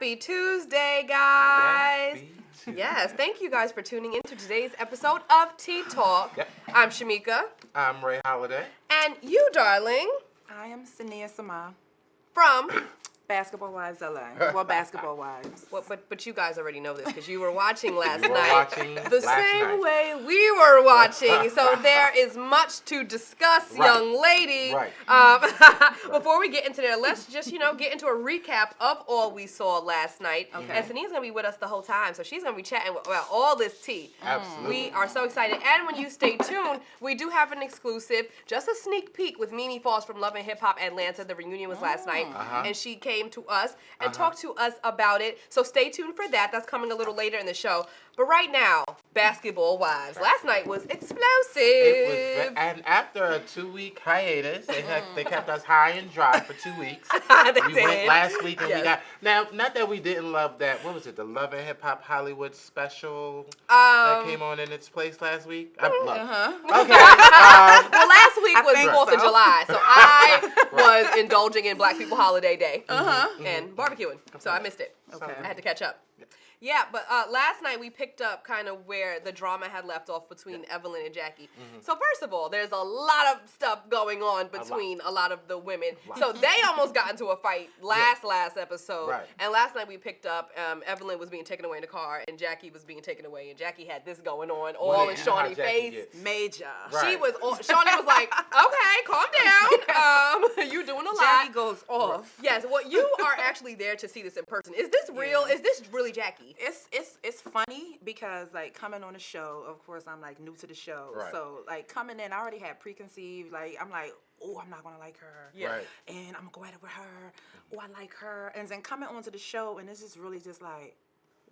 Happy Tuesday, guys. Happy Tuesday. Yes, thank you guys for tuning in to today's episode of Tea Talk. Yep. I'm Shamika. I'm Ray Holiday. And you, darling, I am Saniy'yah Samaa. from... Basketball Wives LA. Well, Basketball Wives. Well, but you guys already know this because you were watching last You were night. watching the last same night. way we were watching. So there is much to discuss, Right. young lady. Right. Before we get into there, let's just, get into a recap of all we saw last night. Okay. And Saniyah's going to be with us the whole time, so she's going to be chatting about all this tea. Absolutely. We are so excited. And when you stay tuned, we do have an exclusive, just a sneak peek with Mimi Falls from Love and Hip Hop Atlanta. The reunion was last night. And she came to us and talked to us about it. So stay tuned for that. That's coming a little later in the show. But right now, Basketball Wives. Last night was explosive. It was, and after a 2-week hiatus, they kept us high and dry for 2 weeks. We went last week and we got, now, not that we didn't love that, what was it, the Love and Hip Hop Hollywood special that came on in its place last week? Okay. Well, last week was 4th of so. July, so I was indulging in Black People Holiday Day and barbecuing, so I missed it. Okay. I had to catch up. Yeah, but last night we picked up kind of where the drama had left off between Evelyn and Jackie. So first of all, there's a lot of stuff going on between a lot of the women. So they almost got into a fight last episode. Right. And last night we picked up Evelyn was being taken away in the car and Jackie was being taken away. And Jackie had this going on all in Shawnee's face. Major. Right. She was, Shawnee was like, okay, calm down. You're doing a lot. Jackie goes off. Yes, well, you are actually there to see this in person. Is this real? Is this really Jackie? It's funny because like coming on the show, of course I'm like new to the show. Right. So like coming in, I already had preconceived, like I'm like, oh, I'm not gonna like her. Yeah. Right. And I'm gonna go at it with her. Oh, I like her. And then coming onto the show and this is really just like,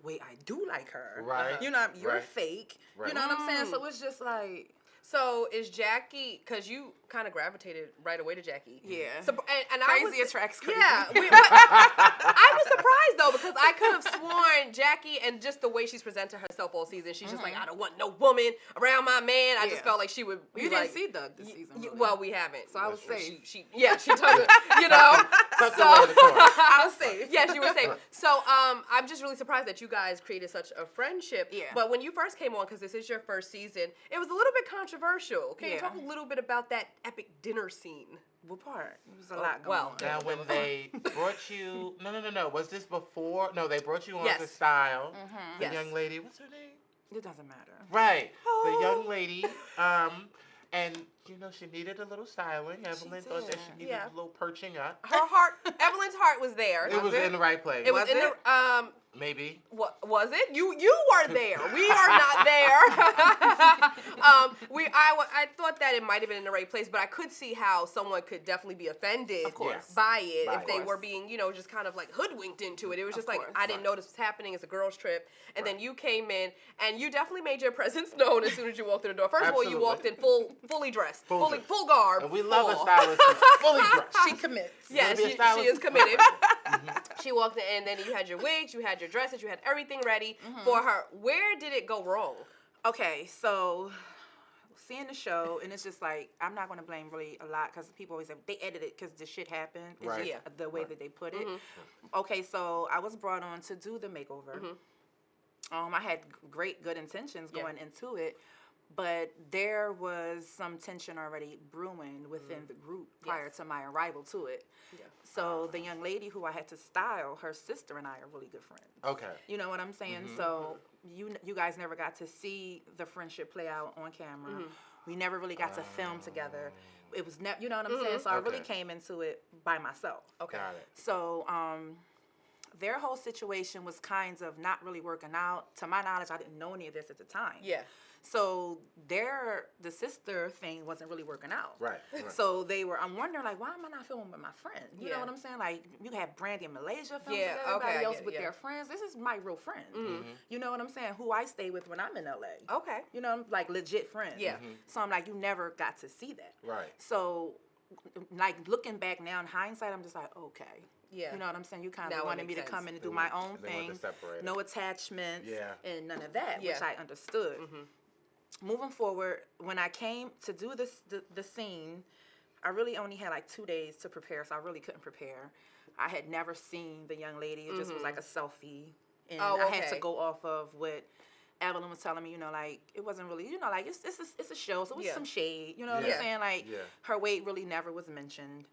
wait, I do like her. Right. You know, you're Right. fake. Right. You know what I'm saying? So it's just like, So is Jackie, because you kind of gravitated right away to Jackie. yeah. So, and Crazy I was, attracts crazy. Yeah. I was surprised, though, because I could have sworn Jackie, and just the way she's presented herself all season, she's just like, I don't want no woman around my man. I just Yeah. felt like she would be You like, didn't see Doug this season. really. well, we haven't. So I was That's safe. She took it, you know. Tucked So- away in the corner. I was safe. Yes, you were safe. So I'm just really surprised that you guys created such a friendship. Yeah. But when you first came on, because this is your first season, it was a little bit controversial. Can you Yeah. talk a little bit about that epic dinner scene? What part? It was a lot going well, on. Now, when they brought you, no, was this before? No, they brought you on Yes. to Style. The Yes. young lady, what's her name? It doesn't matter. Right. Oh. The young lady, and, she needed a little styling. Evelyn thought that she did. needed Yeah. a little perching up. Her heart, Evelyn's heart was there. It was it? in the right place. It was Was in it? the Maybe. What was it? You were there. We are not there. I thought that it might have been in the right place, but I could see how someone could definitely be offended Of course. by it By if they it. were being, just kind of like hoodwinked into it. It was just like, course. I didn't know this was happening. It's a girls' trip. And then you came in and you definitely made your presence known as soon as you walked through the door. First of all, you walked in fully dressed, Full dress. full garb. And we love a full. stylist who's fully dressed. She commits. Yes, Gonna be a she stylist. is committed. She walked in, and then you had your wigs, you had your dresses, you had everything ready for her. Where did it go wrong? Okay, so seeing the show, and it's just like, I'm not going to blame really a lot because people always say they edited it because the shit happened. It's Right. just the way that they put it. Okay, so I was brought on to do the makeover. I had good intentions going into it, but there was some tension already brewing within the group prior to my arrival to it. Yeah. So the young lady who I had to style, her sister and I are really good friends. Okay. You know what I'm saying? So you guys never got to see the friendship play out on camera. We never really got to film together. It was you know what I'm saying? So I really Okay. came into it by myself. Okay. Got it. So their whole situation was kind of not really working out. To my knowledge, I didn't know any of this at the time. Yeah. So the sister thing wasn't really working out. Right. So I'm wondering, like, why am I not filming with my friend? You Yeah. know what I'm saying? Like, you have Brandy in Malaysia filming Yeah, with everybody okay, I else get it, with yeah. their friends. This is my real friend. You know what I'm saying? Who I stay with when I'm in LA. Okay. You know, like legit friends. Yeah. So I'm like, you never got to see that. Right. So, like, looking back now in hindsight, I'm just like, okay. Yeah. You know what I'm saying? You kind Now of it wanted me makes to come sense. in and do They my want- own they want thing. to separate No it. attachments. Yeah. And none of that, Yeah. which I understood. Moving forward, when I came to do the scene, I really only had like 2 days to prepare, so I really couldn't prepare. I had never seen the young lady. It just was like a selfie. And Oh, I had okay. to go off of what Evelyn was telling me, like, it wasn't really, like, it's a show, so it's some shade, you know what I'm saying? Like, her weight really never was mentioned.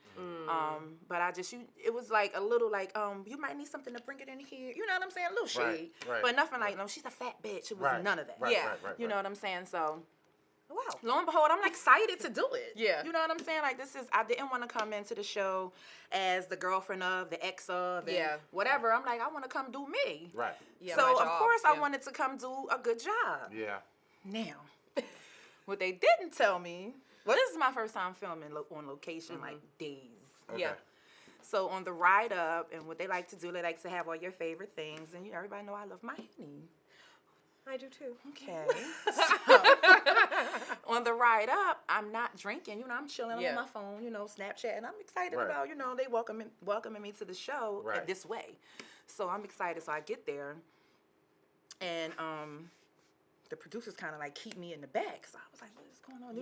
But it was like a little, like, you might need something to bring it in here, you know what I'm saying? A little shade. Right. But nothing like, no, she's a fat bitch. It was none of that. Right. You know what I'm saying? So, Wow. lo and behold, I'm excited to do it. Yeah. You know what I'm saying? Like, I didn't want to come into the show as the girlfriend of, the ex of, and whatever. I'm like, I want to come do me. Right. Yeah, so, my of job. course, I wanted to come do a good job. Yeah. Now, what they didn't tell me, well, this is my first time filming on location, like, days. Okay. Yeah. So, on the ride up, and what they like to do, they like to have all your favorite things. And, everybody know I love my Henny. I do too. Okay. So, on the ride up, I'm not drinking. I'm chilling on my phone, Snapchat, and I'm excited about, they welcoming me to the show this way. So I'm excited. So I get there, and the producers kind of like keep me in the back. So I was like, what's going on?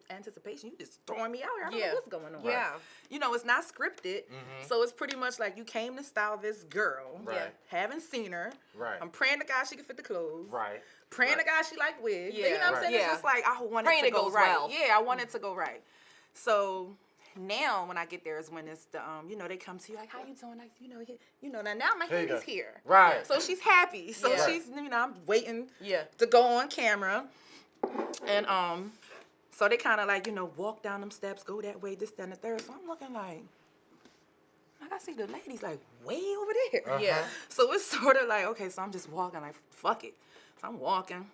Anticipation. You just throwing me out here. I don't know what's going on. Yeah. It's not scripted. So it's pretty much like you came to style this girl. Right. Haven't seen her. Right. I'm praying to God she can fit the clothes. Right. Praying to God she like wigs. Yeah. You know what I'm saying? Yeah. It's just like I want Praying it to go goes right. well. Yeah, I want it to go right. So now when I get there is when it's the they come to you like, how you doing? Like, now my Here you Henny's go. here. Right. So she's happy. So she's I'm waiting to go on camera. And so they kind of like, walk down them steps, go that way, this, that, and the third. So I'm looking like I see the ladies like way over there. Yeah. So it's sort of like, okay, so I'm just walking like, fuck it. So I'm walking.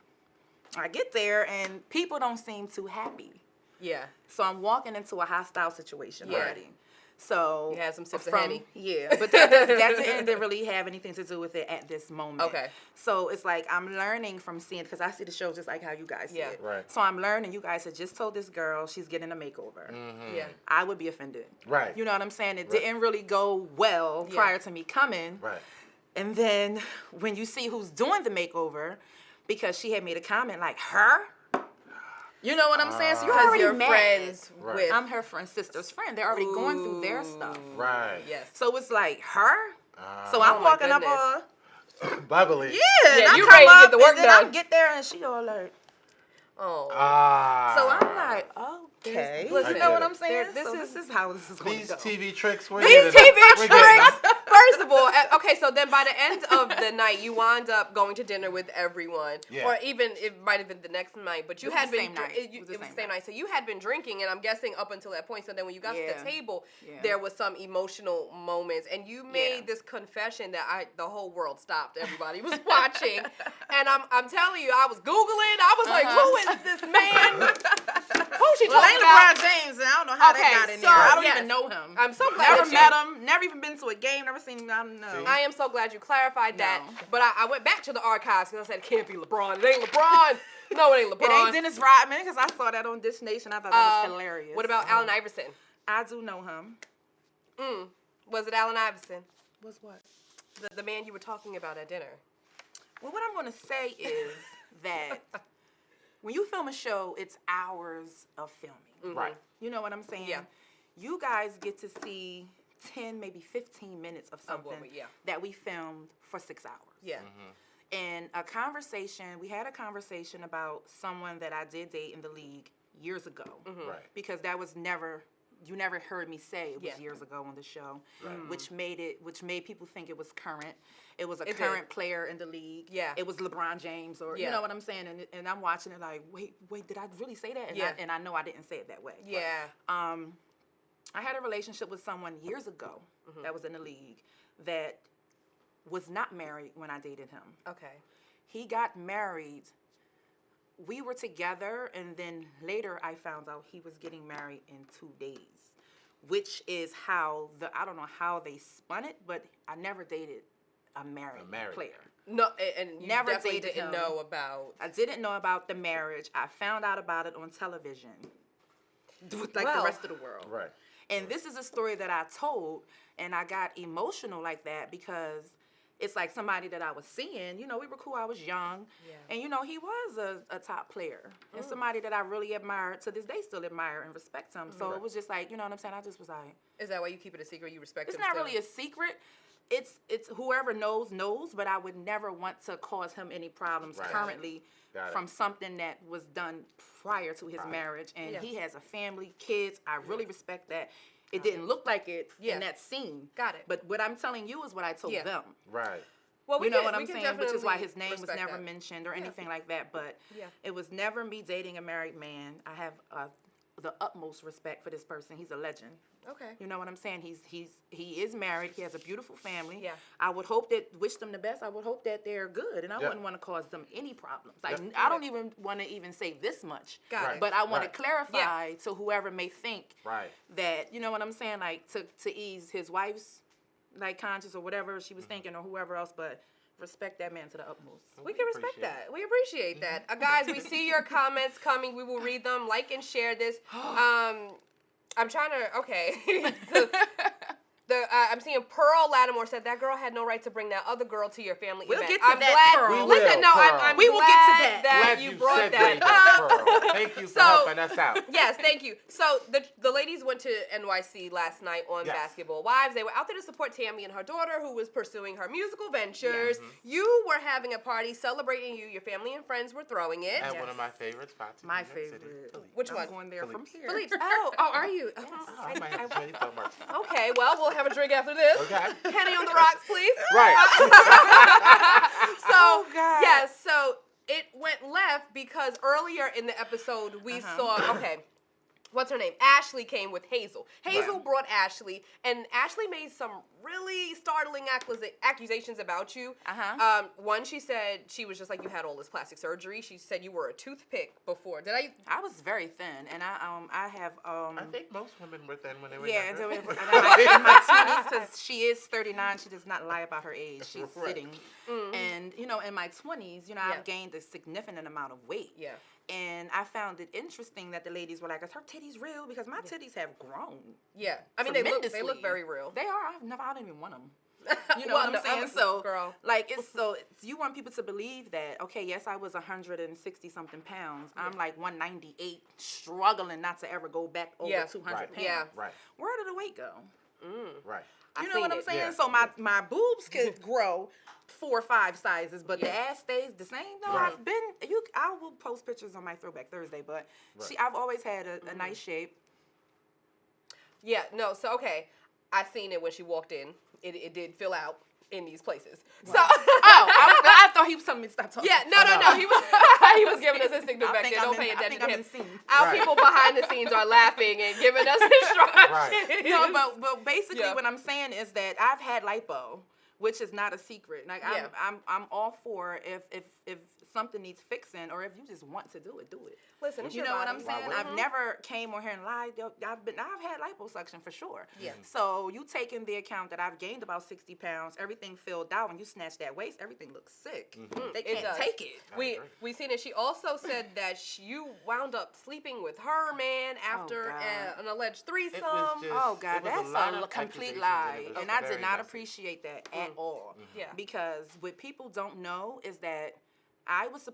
I get there and people don't seem too happy. Yeah. So I'm walking into a hostile situation already. So you had some sips of Henny. Yeah, but that didn't really have anything to do with it at this moment. Okay. So it's like I'm learning from seeing, because I see the show just like how you guys see it. Right. So I'm learning. You guys had just told this girl she's getting a makeover. Mm-hmm. Yeah. I would be offended. Right. You know what I'm saying? It didn't really go well prior to me coming. Right. And then when you see who's doing the makeover, because she had made a comment like, her? You know what I'm saying? So you're Because already you're mad. friends Right. with. I'm her sister's friend. They're already going through their stuff. Right. Yes. So it's like, her? So I'm my walking up goodness. Bubbly. yeah, and I you come ready to up, get the work and then done. I get there and she all like, Oh. so I'm like, okay. Listen, you know what I'm saying? this This is how this is going These to go. TV tricks we're These getting. TV We're getting tricks. them. First of all, okay, so then by the end of the night, you wound up going to dinner with everyone, Yeah. or even it might have been the next night. But you It was had the been same night. It was the same night. So you had been drinking, and I'm guessing up until that point. So then when you got to the table, there was some emotional moments, and you made this confession that the whole world stopped. Everybody was watching, and I'm telling you, I was Googling. I was like, who is this man? Who's she Well, talking ain't about? LeBron James, and I don't know how Okay, that got in so, there. I don't yes. even know him. I'm so glad Never that met him. Never even been to a game. Never seen him. I don't know. I am so glad you clarified that. No. But I went back to the archives because I said it can't be LeBron. It ain't LeBron. No, it ain't LeBron. It ain't Dennis Rodman, because I saw that on Dish Nation. I thought that was hilarious. What about Allen Iverson? I do know him. Was it Allen Iverson? Was what? The man you were talking about at dinner. Well, what I'm going to say is that when you film a show, it's hours of filming. Right. You know what I'm saying? Yeah. You guys get to see 10, maybe 15 minutes of something yeah. that we filmed for 6 hours. Yeah. And we had a conversation about someone that I did date in the league years ago. Right. Because that was you never heard me say it was years ago on the show, which made people think it was current. It was a current player in the league. Yeah. It was LeBron James, or you know what I'm saying? And I'm watching it like, wait, did I really say that? And I know I didn't say it that way. Yeah. I had a relationship with someone years ago that was in the league that was not married when I dated him. Okay. He got married. We were together, and then later I found out he was getting married in 2 days, which is how I don't know how they spun it, but I never dated a married player. No, and you Never definitely dated didn't him. know about. I didn't know about the marriage. I found out about it on television with the rest of the world. Right. And this is a story that I told, and I got emotional like that because it's like somebody that I was seeing, you know, we were cool, I was young, and, you know, he was a top player, and somebody that I really admired, to this day still admire and respect him, so it was just like, you know what I'm saying, I just was like. Is that why you keep it a secret, you respect him It's not still? really a secret. It's whoever knows, but I would never want to cause him any problems currently from something that was done prior to his marriage. And he has a family, kids. I really respect that. It didn't look like it in that scene. Got it. But what I'm telling you is what I told them. Right. Well, you know what I'm saying? Which is why his name was never that. mentioned or anything like that. But it was never me dating a married man. I have the utmost respect for this person. He's a legend. Okay. You know what I'm saying? He is married. He has a beautiful family. Yeah. I would hope wish them the best. I would hope that they're good, and I wouldn't want to cause them any problems. Like I don't even want to even say this much. Got it. But I want to clarify to whoever may think that, you know what I'm saying, like to ease his wife's like conscience or whatever she was thinking or whoever else, but respect that man to the utmost. We can respect that. We appreciate that. Guys, we see your comments coming. We will read them. Like and share this. I'm trying to, okay. I'm seeing Pearl Lattimore said that girl had no right to bring that other girl to your family We'll event. get to I'm that, glad. Pearl. Listen, no, I'm We will glad get to that. that you brought that up. Pearl. Thank you for helping us out. Yes, thank you. So the ladies went to NYC last night on Basketball Wives. They were out there to support Tammy and her daughter, who was pursuing her musical ventures. You were having a party celebrating you. Your family and friends were throwing it. At one of my favorite spots. In My New York favorite. City. Which I'm one? going there from here. Philippe. Oh, are you? I might have to tell you so much. Okay, well, we'll have a drink after this. Okay. Henny on the rocks, please. Right. So, God. yes, so it went left because earlier in the episode we saw, what's her name? Ashley came with Hazel. Hazel brought Ashley, and Ashley made some really startling accusations about you. One, she said she was just like, you had all this plastic surgery. She said you were a toothpick before. I was very thin, and I have. I think most women were thin when they were Yeah, younger. in my 20s, because she is 39, she does not lie about her age. She's sitting. And, you know, in my 20s, you know, I've gained a significant amount of weight. Yeah. And I found it interesting that the ladies were like, "Is her titties real?" Because my titties have grown. Yeah. I mean, they look very real. They are. I don't even want them. You know Well, what I'm saying? So, girl. like, you want people to believe that, okay, yes, I was 160 something pounds. I'm like 198, struggling not to ever go back over 200 pounds. Yeah. Right. Where did the weight go? Right. You know what I'm saying? Yeah. So my boobs could grow 4 or 5 sizes, but the ass stays the same. No, Right. I will post pictures on my Throwback Thursday, but I've always had a nice shape. Yeah, no, so okay. I seen it when she walked in. It did fill out in these places. Wow. So I thought he was telling me to stop talking. yeah, no. He was he was giving us his signal back there. Don't pay attention to him. Our people behind the scenes are laughing and giving us instructions. Right. No, but basically what I'm saying is that I've had lipo, which is not a secret. Like I'm all for if something needs fixing, or if you just want to do it, do it. Listen, it's you your know body. what I'm saying? I've never came on here and lied. I've had liposuction for sure. Yeah. So you take in the account that I've gained about 60 pounds, everything filled out. When you snatch that waist, everything looks sick. They can't take it. We seen it. She also said that you wound up sleeping with her man after an alleged threesome. Oh God, that's a complete lie, and I did not messy. appreciate that at all. Yeah. Because what people don't know is that I was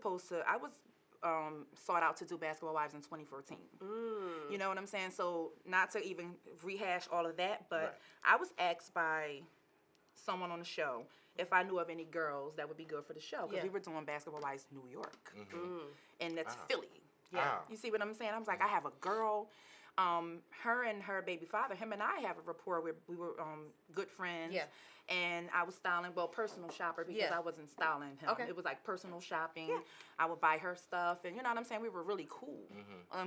sought out to do Basketball Wives in 2014. You know what I'm saying? So not to even rehash all of that, but I was asked by someone on the show if I knew of any girls that would be good for the show, because we were doing Basketball Wives New York, and that's Philly. Yeah, you see what I'm saying? I was like, I have a girl. Her and her baby father, him and I have a rapport where we were good friends. Yeah. And I was styling, personal shopper, because I wasn't styling him. Okay. It was like personal shopping. Yeah. I would buy her stuff, and you know what I'm saying? We were really cool.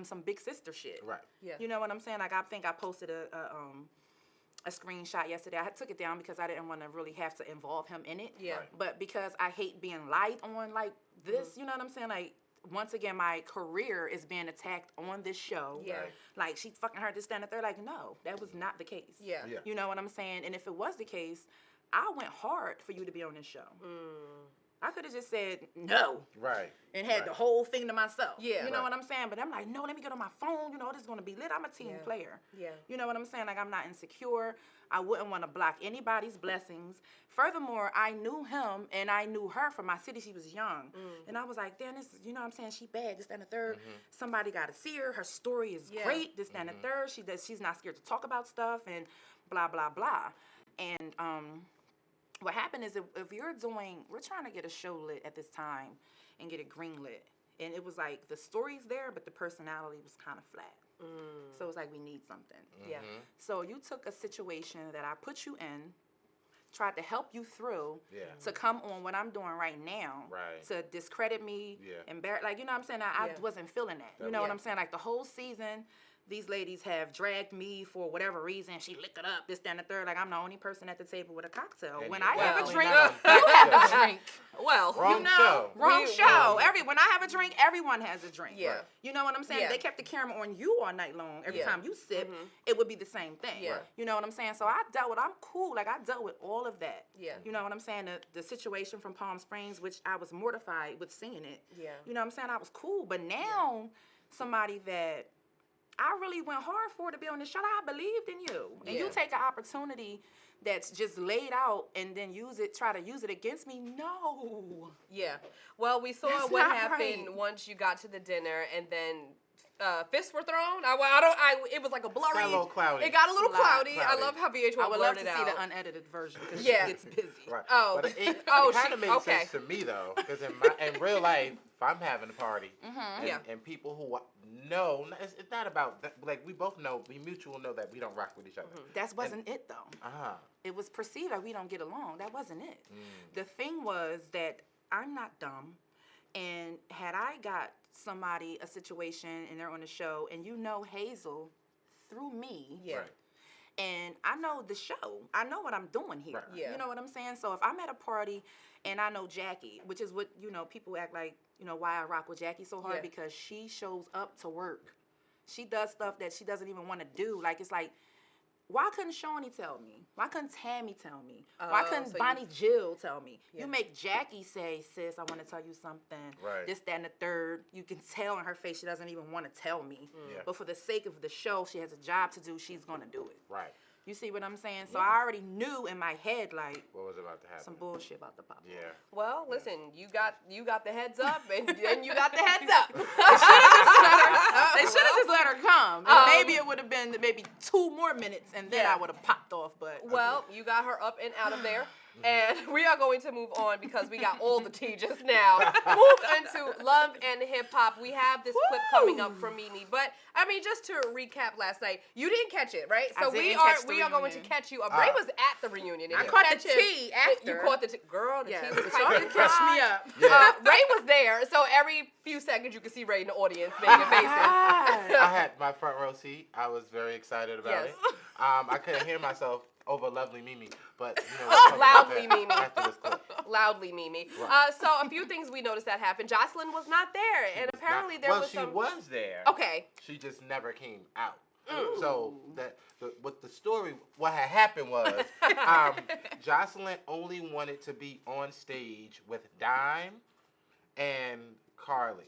Some big sister shit. Right. Yeah. You know what I'm saying? Like, I think I posted a screenshot yesterday. I took it down because I didn't want to really have to involve him in it. Yeah. Right. But because I hate being lied on like this, you know what I'm saying? Like, once again, my career is being attacked on this show. Yeah. Like, she fucking heard this, stand up there. Like, no, that was not the case. Yeah. You know what I'm saying? And if it was the case, I went hard for you to be on this show. I could have just said no. Right. And had the whole thing to myself. Yeah. You know what I'm saying? But I'm like, no, let me get on my phone. You know, this is going to be lit. I'm a team player. Yeah. You know what I'm saying? Like, I'm not insecure. I wouldn't want to block anybody's blessings. Furthermore, I knew him and I knew her from my city. She was young. And I was like, damn, this, you know what I'm saying? She bad, this, that, and the third. Somebody got to see her. Her story is great, this, that, and the third. She's not scared to talk about stuff and blah, blah, blah. And what happened is if you're doing, we're trying to get a show lit at this time and get it greenlit. And it was like the story's there, but the personality was kind of flat. So it was like, we need something. Yeah. So you took a situation that I put you in, tried to help you through to come on what I'm doing right now, to discredit me, embarrass, like, you know what I'm saying? I wasn't feeling that. You know what I'm saying? Like, the whole season, these ladies have dragged me for whatever reason. She licked it up, this, that, and the third. Like, I'm the only person at the table with a cocktail. And when I have a definitely drink, not you have a drink. Well, Wrong you know, show. wrong show. When I have a drink, everyone has a drink. Yeah. You know what I'm saying? Yeah. They kept the camera on you all night long. Every time you sip, it would be the same thing. Yeah. You know what I'm saying? So I'm cool. Like, I dealt with all of that. Yeah. You know what I'm saying? The situation from Palm Springs, which I was mortified with seeing it. Yeah. You know what I'm saying? I was cool. But now, somebody that I really went hard for to be on the show, I believed in you. And you take an opportunity that's just laid out and then try to use it against me. No. Yeah. Well, we saw That's what not happened right. once you got to the dinner, and then fists were thrown. It was like a blurry. Got a little cloudy. It got a little cloudy. I Cloudy. love how VH1 I would love blurred to it see out. the unedited version because Yeah. she gets busy. Right. Oh. But it Oh, kind of she- made okay. sense to me, though, because in real life, if I'm having a party, and people who know, it's not about, that, like, we both know, we mutual know that we don't rock with each other. That wasn't it, though. It was perceived like we don't get along. That wasn't it. The thing was that I'm not dumb, and had I got somebody a situation and they're on the show, and you know Hazel through me, Yeah. Right. and I know the show, I know what I'm doing here. Right. Yeah. You know what I'm saying? So if I'm at a party and I know Jackie, which is what, you know, people act like, you know, why I rock with Jackie so hard, Yeah. because she shows up to work. She does stuff that she doesn't even want to do. Like, it's like, why couldn't Shawnee tell me? Why couldn't Tammy tell me? Why couldn't so Bonnie Jill tell me? Yeah. You make Jackie say, sis, I want to tell you something. Right. This, that, and the third. You can tell in her face she doesn't even want to tell me. Yeah. But for the sake of the show, she has a job to do. She's going to do it. Right. You see what I'm saying? So I already knew in my head, like, What was about to happen? some bullshit about to pop off. Yeah. Well, listen, you got the heads up, and then you got the heads up. They should have just let her come. And maybe it would have been maybe 2 more minutes, and then Yeah. I would have popped off. But Well, you got her up and out of there. And we are going to move on because we got all the tea just now. Move into love and hip hop. We have this clip coming up from Mimi. But I mean, just to recap last night, you didn't catch it, right? I So didn't we catch the are going to reunion. catch you up. Ray was at the reunion. And I you caught the catch him. tea after. You caught the tea. Girl, the yeah, tea was but y'all piping didn't catch me hot. up. Yeah. Ray was there, so every few seconds you could see Ray in the audience making faces. I had my front row seat. I was very excited about Yes. it. I couldn't hear myself over lovely Mimi, but you know, we'll talk about Loudly that Mimi. after this clip. Loudly, Mimi. Right. So a few things we noticed that happened. Jocelyn was not there, and apparently there was she some. was there. Okay. She just never came out. So what had happened was, Jocelyn only wanted to be on stage with Dime and Carly.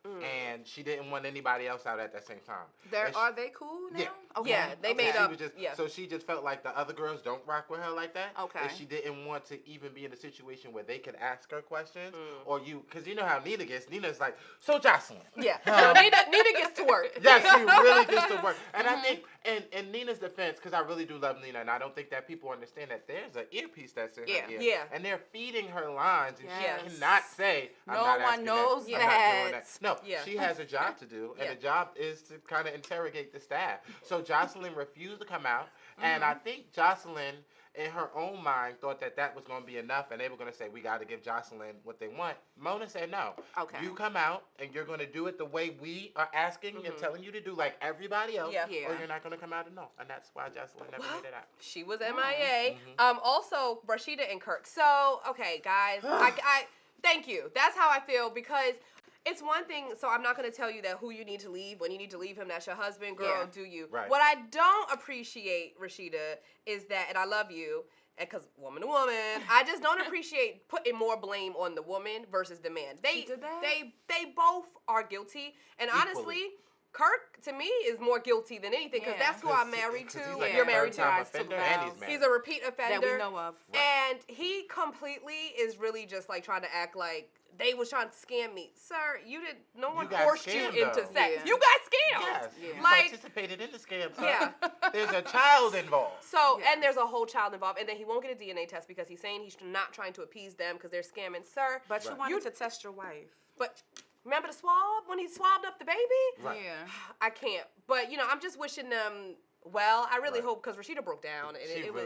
And she didn't want anybody else out at that same time. And Are they cool now? Yeah. Okay. Yeah, they made she up. was just, Yeah. So she just felt like the other girls don't rock with her like that. Okay. And she didn't want to even be in a situation where they could ask her questions. Or because you know how Nina gets. Nina's like, so Jocelyn. Yeah. So Nina gets to work. Yeah, she really gets to work. And I think, in Nina's defense, because I really do love Nina, and I don't think that people understand that there's an earpiece that's in her ear. Yeah. And they're feeding her lines, and Yes. she cannot say, I'm No not one asking knows that. I'm not doing that. that. No, Yeah. she has a job to do, and Yeah. the job is to kind of interrogate the staff. So Jocelyn refused to come out, and I think Jocelyn, in her own mind, thought that was going to be enough, and they were going to say, we got to give Jocelyn what they want. Mona said, no. Okay. You come out, and you're going to do it the way we are asking and telling you to do, like everybody else, Yeah. Yeah. or you're not going to come out at all. And that's why Jocelyn never made it out. She was MIA. Also, Rashida and Kirk. So, okay, guys, I thank you. That's how I feel, because it's one thing, so I'm not going to tell you that who you need to leave. When you need to leave him, that's your husband. Girl, Yeah. do you. Right. What I don't appreciate, Rashida, is that, and I love you, because woman to woman, I just don't appreciate putting more blame on the woman versus the man. She did that? They both are guilty, and honestly, Kirk to me is more guilty than anything because that's who I'm married to. He's You're married to. offender and he's married. He's a repeat offender that we know of, and he completely is really just like trying to act like they was trying to scam me, sir. No one forced you into sex. Yeah. You got scammed. Yes, Yeah. you Like, participated in the scam. Sir. Yeah. There's a child involved. So, and there's a whole child involved, and then he won't get a DNA test because he's saying he's not trying to appease them because they're scamming, sir. But you wanted to test your wife. But remember the swab when he swabbed up the baby? Right. Yeah. I can't. But I'm just wishing them well. I really hope because Rashida broke down, and it was.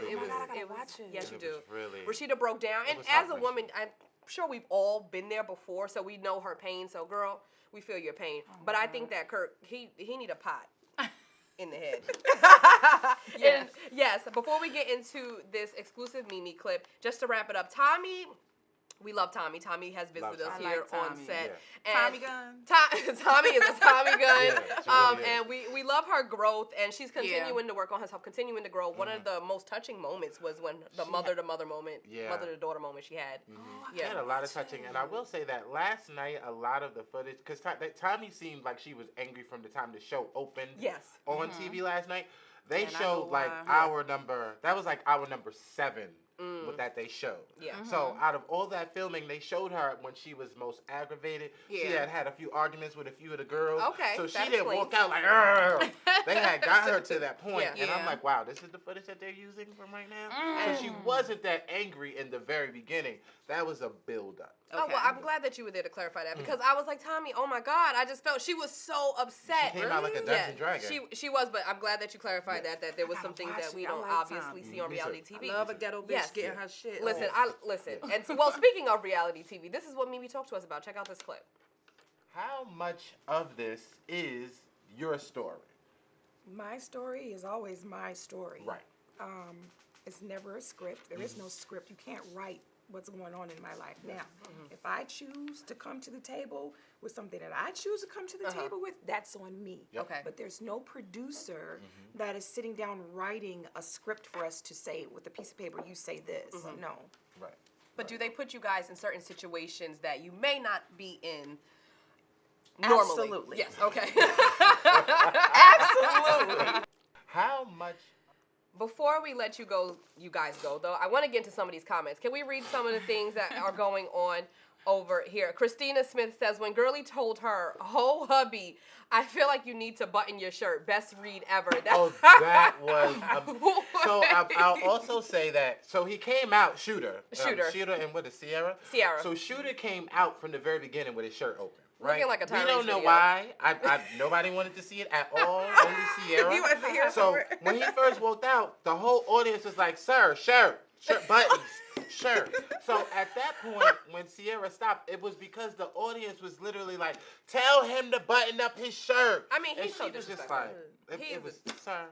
watch it. Yes, you do. Really. Rashida broke down, and as a woman, I'm sure we've all been there before, so we know her pain. So, girl, we feel your pain. But I think that Kirk, he need a pot in the head. And yes. Before we get into this exclusive Mimi clip, just to wrap it up, Tommy. We love Tommy. Tommy has visited us here on set. Yeah. And Tommy gun. Tommy is a Tommy gun. Yeah, really and we love her growth, and she's continuing to work on herself, continuing to grow. One of the most touching moments was when the mother-to-mother moment, mother-to-daughter moment she had. She had a lot of touching, and I will say that last night, a lot of the footage, because Tommy seemed like she was angry from the time the show opened on TV last night. They showed like hour number 7 that they showed. Yeah. So out of all that filming, they showed her when she was most aggravated. Yeah. She had a few arguments with a few of the girls. Okay. So she didn't walk out like, "Argh." They had got her to that point. Yeah. And I'm like, wow, this is the footage that they're using from right now? So she wasn't that angry in the very beginning. That was a build-up. Okay. Oh, well, I'm glad that you were there to clarify that because I was like, Tommy, oh my God, I just felt she was so upset. She came out like a Dungeon Dragon. She was, but I'm glad that you clarified that there was some things that we don't obviously see on reality TV. I love a ghetto bitch getting her shit. Listen, And well, speaking of reality TV, this is what Mimi talked to us about. Check out this clip. How much of this is your story? My story is always my story. Right. It's never a script. There is no script. You can't write what's going on in my life. Now, if I choose to come to the table with something that I choose to come to the table with, that's on me. Yep. Okay. But there's no producer that is sitting down writing a script for us to say with a piece of paper, you say this. No. Right. But do they put you guys in certain situations that you may not be in normally? Absolutely. Yes, okay. Absolutely. How much... Before we let you guys go, though, I want to get into some of these comments. Can we read some of the things that are going on over here? Christina Smith says, when Girlie told her, oh, hubby, I feel like you need to button your shirt. Best read ever. That was... So I'll also say that... So he came out, Shooter. Shooter and what is Sierra? Sierra. So Shooter came out from the very beginning with his shirt open. Right? Looking like a Tyrese we don't know video. why. Nobody wanted to see it at all. Only Sierra. He wasn't here So for it. when he first walked out, the whole audience was like, "Sir, shirt buttons, shirt." So at that point, when Sierra stopped, it was because the audience was literally like, "Tell him to button up his shirt." I mean, he's so she was just disrespectful. like, it was, "Sir."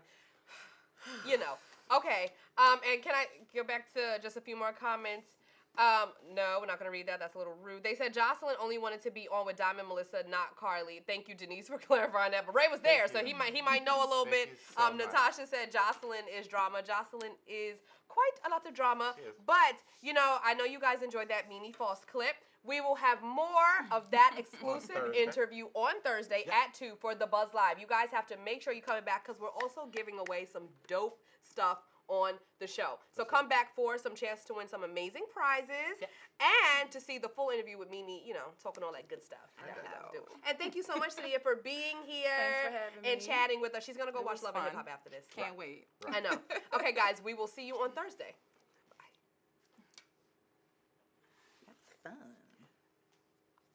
Okay. And can I go back to just a few more comments? No, we're not going to read that. That's a little rude. They said Jocelyn only wanted to be on with Diamond Melissa, not Carly. Thank you, Denise, for clarifying that. But Ray was there, so he might know a little bit. So Natasha said Jocelyn is drama. Jocelyn is quite a lot of drama. But, I know you guys enjoyed that Mimi False clip. We will have more of that exclusive interview on Thursday at 2 for the Buzz Live. You guys have to make sure you're coming back because we're also giving away some dope stuff on the show. So come back for some chance to win some amazing prizes and to see the full interview with Mimi, talking all that good stuff. And thank you so much, Saniy'yah, for being here. Thanks for having and me. chatting with us. She's going to go watch Love and fun. Hip Hop after this. Can't wait. I know. Okay, guys, we will see you on Thursday. That's fun.